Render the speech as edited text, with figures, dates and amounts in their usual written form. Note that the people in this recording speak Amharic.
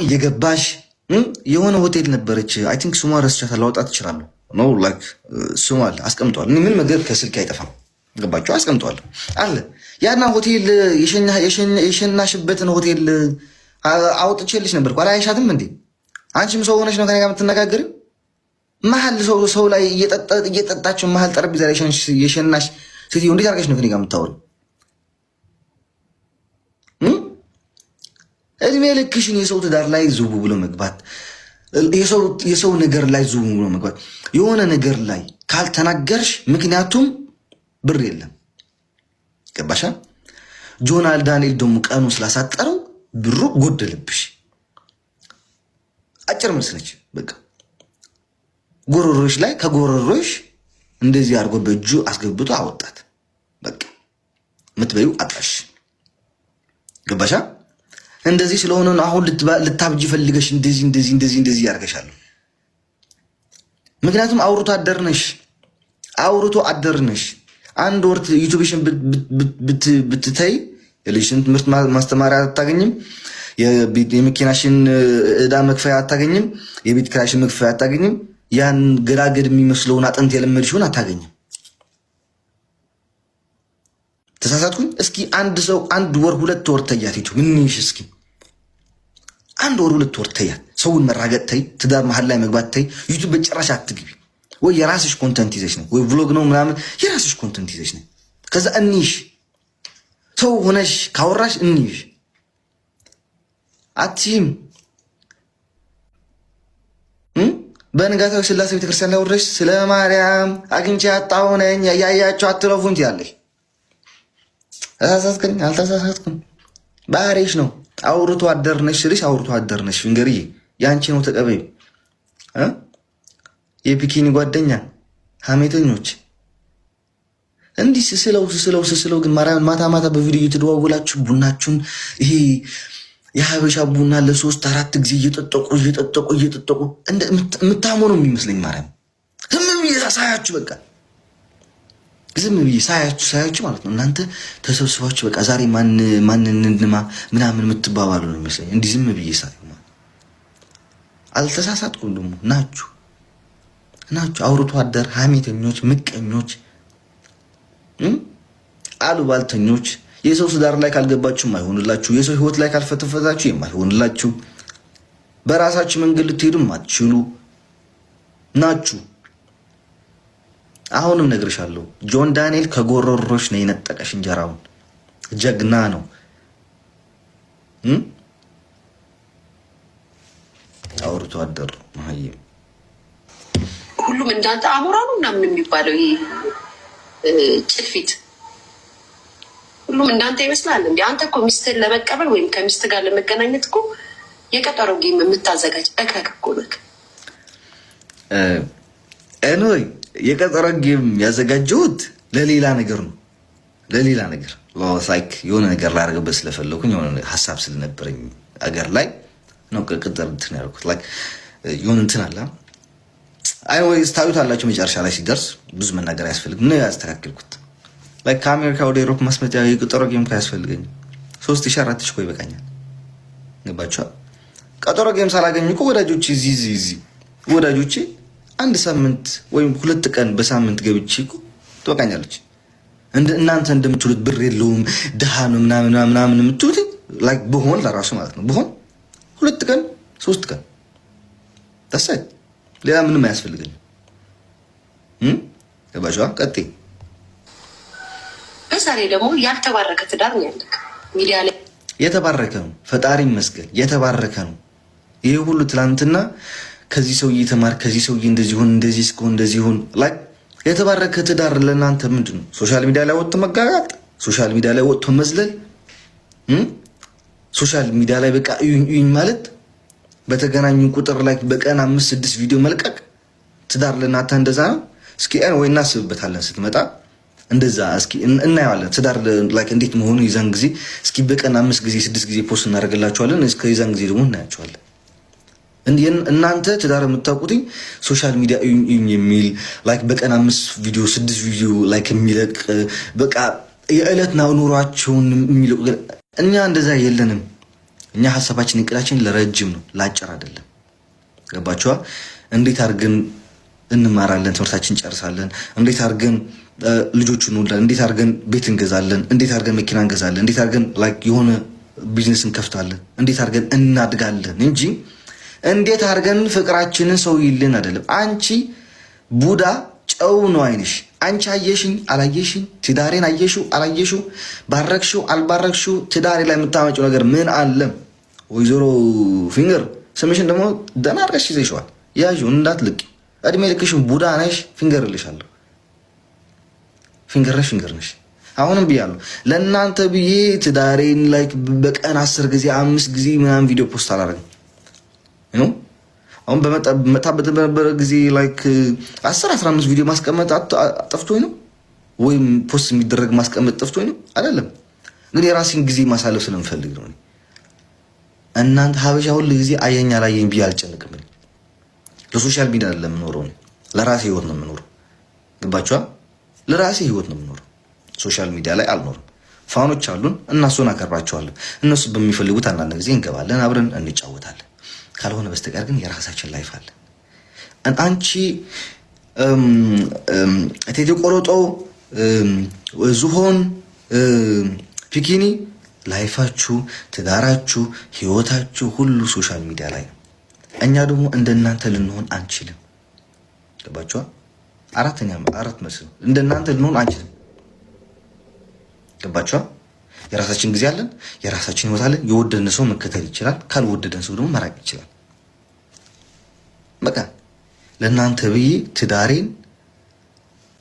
እየገባሽ የሆነ ሆቴል ነበረች። አይ ቲንክ ስሟ ረስቻት ላወጣት እችላለሁ። ኖ ላይክ ስሟ አለ አስቀምጧል። ምን ነገር ከስልክ አይጠፋም። ገባችሁ? አስቀምጧል አለ ያና ሆቴል የሸናሽበትን ሆቴል አውጥቼልሽ ነበር። ኋላ አይሻትም እንዴ? አንቺም ሰው ሆነሽ ነው ከኔ ጋር የምትነጋገሪው? መሀል ሰው ላይ እየጠጣችሁ መሀል ጠረጴዛ ላይ የሸናሽ ሴትዮ እንዴት አድርገሽ ነው ከኔ ጋር የምታወሪው? እድሜ ልክሽን የሰው ትዳር ላይ ዙቡ ብሎ መግባት፣ የሰው ነገር ላይ ዙቡ ብሎ መግባት፣ የሆነ ነገር ላይ ካልተናገርሽ ምክንያቱም ብር የለም። ገባሻ? ጆናል ዳንኤል ደግሞ ቀኑ ስላሳጠረው ብሩ ጎደለብሽ። አጭር መልስ ነች። በቃ ጎሮሮሽ ላይ ከጎሮሮሽ እንደዚህ አድርጎ በእጁ አስገብቶ አወጣት። በቃ ምትበዩ አጣሽ። ገባሻ? እንደዚህ ስለሆነ ነው አሁን ልታብጂ ፈልገሽ እንደዚህ ያርገሻለሁ። ምክንያቱም አውርቶ አደርነሽ። አንድ ወር ዩቲዩብሽን ብትተይ የልጅሽን ትምህርት ማስተማሪያ አታገኝም። የመኪናሽን ዕዳ መክፈያ አታገኝም። የቤት ኪራይሽን መክፈያ አታገኝም። ያን ገላገድ የሚመስለውን አጥንት የለመድሽውን አታገኝም። ተሳሳትኩኝ? እስኪ አንድ ሰው አንድ ወር 2 ወር ተያት ዩቲዩብ ምንሽ? እስኪ አንድ ወር 2 ወር ተያት። ሰውን መራገጥ ተይ፣ ትዳር መሀል ላይ መግባት ተይ። ዩቲዩብ በጭራሽ አትግቢ። ወይ የራስሽ ኮንተንት ይዘሽ ነው፣ ወይ ቭሎግ ነው ምናምን የራስሽ ኮንተንት ይዘሽ ነው። ከዛ እንይሽ ሰው ሆነሽ ካወራሽ እንይሽ አትይም። በንጋታው ስላሴ ቤተክርስቲያን ላይ ወርደሽ ስለ ማርያም አግኝቼ ያጣሁ ነኝ ያያያቸው አትለፉኝ ትያለሽ። ተሳሳትከኝ? አልተሳሳትኩም። ባህሪሽ ነው። አውርቶ አደርነሽ ስልሽ አውርቶ አደርነሽ እንገርዬ ያንቺ ነው ተቀበይ። የፒኪኒ ጓደኛ ሀሜተኞች እንዲህ ስስለው ግን ማርያም ማታ በቪዲዮ እየተደዋወላችሁ ቡናችሁን ይሄ የሀበሻ ቡና ለ3-4 ጊዜ እየጠጠቁ የምታሞኑ የሚመስለኝ ማርያም ዝም ብዬ ሳያችሁ በቃ ዝም ብዬ ሳያችሁ ማለት ነው። እናንተ ተሰብስባችሁ በቃ ዛሬ ማንን እንድማ ምናምን የምትባባሉ ነው የሚመስለኝ። እንዲህ ዝም ብዬ ሳዩ አልተሳሳትኩም። ደግሞ ናችሁ አውርቶ አደር ሀሜተኞች፣ ምቀኞች፣ አሉባልተኞች። የሰው ትዳር ላይ ካልገባችሁ የማይሆንላችሁ፣ የሰው ህይወት ላይ ካልፈተፈታችሁ የማይሆንላችሁ፣ በራሳችሁ መንገድ ልትሄዱ ማትችሉ ናችሁ። አሁንም ነግርሻለሁ፣ ጆን ዳንኤል ከጎሮሮሽ ነው የነጠቀሽ እንጀራውን። ጀግና ነው። አውርቶ አደር መሀይም ሁሉም እንዳንተ አሞራ ነው ምናምን የሚባለው ይሄ ጭልፊት ሁሉም እንዳንተ ይመስላል እንዴ? አንተ እኮ ሚስትህን ለመቀበል ወይም ከሚስት ጋር ለመገናኘት እኮ የቀጠሮ ጌም የምታዘጋጅ እከክ እኮ ነህ። እኔ የቀጠሮ ጌም ያዘጋጀሁት ለሌላ ነገር ነው። ለሌላ ነገር ላይክ የሆነ ነገር ላደርግበት ስለፈለኩኝ የሆነ ሀሳብ ስለነበረኝ አገር ላይ ነው ቅጥር እንትን ያልኩት። ላይክ የሆነ እንትን አለ አይወይስ ታዩታላችሁ። መጨረሻ ላይ ሲደርስ ብዙ መናገር አያስፈልግም ነው ያስተካክልኩት። ላይክ ከአሜሪካ ወደ ኤሮፕ ማስመጣ የቀጠሮ ጌም ካያስፈልገኝ 3000-4000 እኮ ይበቃኛል። ገባችኋል? ቀጠሮ ጌም ሳላገኝ እኮ ወዳጆቼ እዚህ ወዳጆቼ 1 ሳምንት ወይም 2 ቀን በሳምንት ገብቼ እኮ ትበቃኛለች። እናንተ እንደምትሉት ብር የለውም ድሃ ነው ምናምን የምትሉት ላይክ በሆን ለራሱ ማለት ነው በሆን 2 ቀን 3 ቀን ተሰይ ሌላ ምንም አያስፈልገኝም። ገባችኋል? ቀጥይ። በዛሬ ደግሞ ያልተባረከ ትዳር ነው ያለክ ሚዲያ ላይ። የተባረከ ነው፣ ፈጣሪ ይመስገን የተባረከ ነው። ይሄ ሁሉ ትላንትና ከዚህ ሰውዬ ተማር፣ ከዚህ ሰውዬ እንደዚህ ሆን፣ እንደዚህ እስከሆን እንደዚህ ሆን ላይ የተባረከ ትዳር ለእናንተ ምንድን ነው? ሶሻል ሚዲያ ላይ ወጥቶ መጋጋጥ፣ ሶሻል ሚዲያ ላይ ወጥቶ መዝለል፣ ሶሻል ሚዲያ ላይ በቃ እዩኝ ማለት፣ በተገናኙ ቁጥር ላይ በቀን 5-6 ቪዲዮ መልቀቅ ትዳር ለእናንተ እንደዛ ነው? እስኪ ወይ እናስብበታለን ስትመጣ እንደዛ እስኪ እናየዋለን። ትዳር ላይክ እንዴት መሆኑ የዛን ጊዜ እስኪ በቀን 5 ጊዜ 6 ጊዜ ፖስት እናደርግላችኋለን። እስከ የዛን ጊዜ ደግሞ እናያችኋለን። እናንተ ትዳር የምታውቁትኝ ሶሻል ሚዲያ እዩኝ የሚል ላይክ በቀን 5 ቪዲዮ 6 ቪዲዮ ላይክ የሚለቅ በቃ የዕለት ኑሯቸውን የሚለቁ። እኛ እንደዛ የለንም። እኛ ሀሳባችን እቅዳችን ለረጅም ነው፣ ለአጭር አይደለም። ገባችኋ? እንዴት አድርገን እንማራለን፣ ትምህርታችን እንጨርሳለን፣ እንዴት አድርገን ልጆቹን እንወልዳለን፣ እንዴት አድርገን ቤት እንገዛለን፣ እንዴት አድርገን መኪና እንገዛለን፣ እንዴት አድርገን የሆነ ቢዝነስ እንከፍታለን፣ እንዴት አድርገን እናድጋለን እንጂ እንዴት አድርገን ፍቅራችንን ሰው ይልን አይደለም። አንቺ ቡዳ ጨው ነው አይንሽ። አንቺ አየሽኝ አላየሽኝ፣ ትዳሬን አየሽው አላየሽው፣ ባረክሽው አልባረክሽው፣ ትዳሬ ላይ የምታመጪው ነገር ምን አለም? ወይዘሮ ፊንገር ስምሽን ደግሞ ደህና አድርገሽ ይዘሽዋል። ያዥው እንዳትልቂ። እድሜ ልክሽን ቡዳ ነሽ። ፊንገር እልሻለሁ። ፊንገር ነሽ፣ ፊንገር ነሽ። አሁንም ብያለሁ ለእናንተ ብዬ ትዳሬን ላይክ በቀን 10 ጊዜ 5 ጊዜ ምናምን ቪዲዮ ፖስት አላደርግም ነው። አሁን በመጣበት በነበረ ጊዜ ላይክ 10-15 ቪዲዮ ማስቀመጥ ጠፍቶኝ ነው ወይም ፖስት የሚደረግ ማስቀመጥ ጠፍቶኝ ነው አይደለም። ግን የራሴን ጊዜ ማሳለፍ ስለምፈልግ ነው። እናንተ ሀበሻ ሁሉ ጊዜ አየኝ አላየኝ ብዬ አልጨነቅም። ለሶሻል ሚዲያ አይደለም የምኖረው፣ ለራሴ ህይወት ነው የምኖረው። ገባችኋ? ለራሴ ህይወት ነው የምኖረው። ሶሻል ሚዲያ ላይ አልኖርም። ፋኖች አሉን፣ እነሱን አቀርባቸዋለሁ። እነሱ በሚፈልጉት አንዳንድ ጊዜ እንገባለን፣ አብረን እንጫወታለን። ካልሆነ በስተቀር ግን የራሳችን ላይፍ አለ። አንቺ እቴቴ ቆሮጦ፣ ዝሆን፣ ፒኪኒ ላይፋችሁ፣ ትዳራችሁ፣ ህይወታችሁ ሁሉ ሶሻል ሚዲያ ላይ ነው። እኛ ደግሞ እንደናንተ ልንሆን አንችልም። ገባችኋ? አራት መስል እንደናንተ ልንሆን አንችልም። ገባችኋ? የራሳችን ጊዜ አለን፣ የራሳችን ህይወት አለን። የወደደን ሰው መከተል ይችላል፣ ካልወደደን ሰው ደግሞ መራቅ ይችላል። በቃ ለእናንተ ብዬ ትዳሬን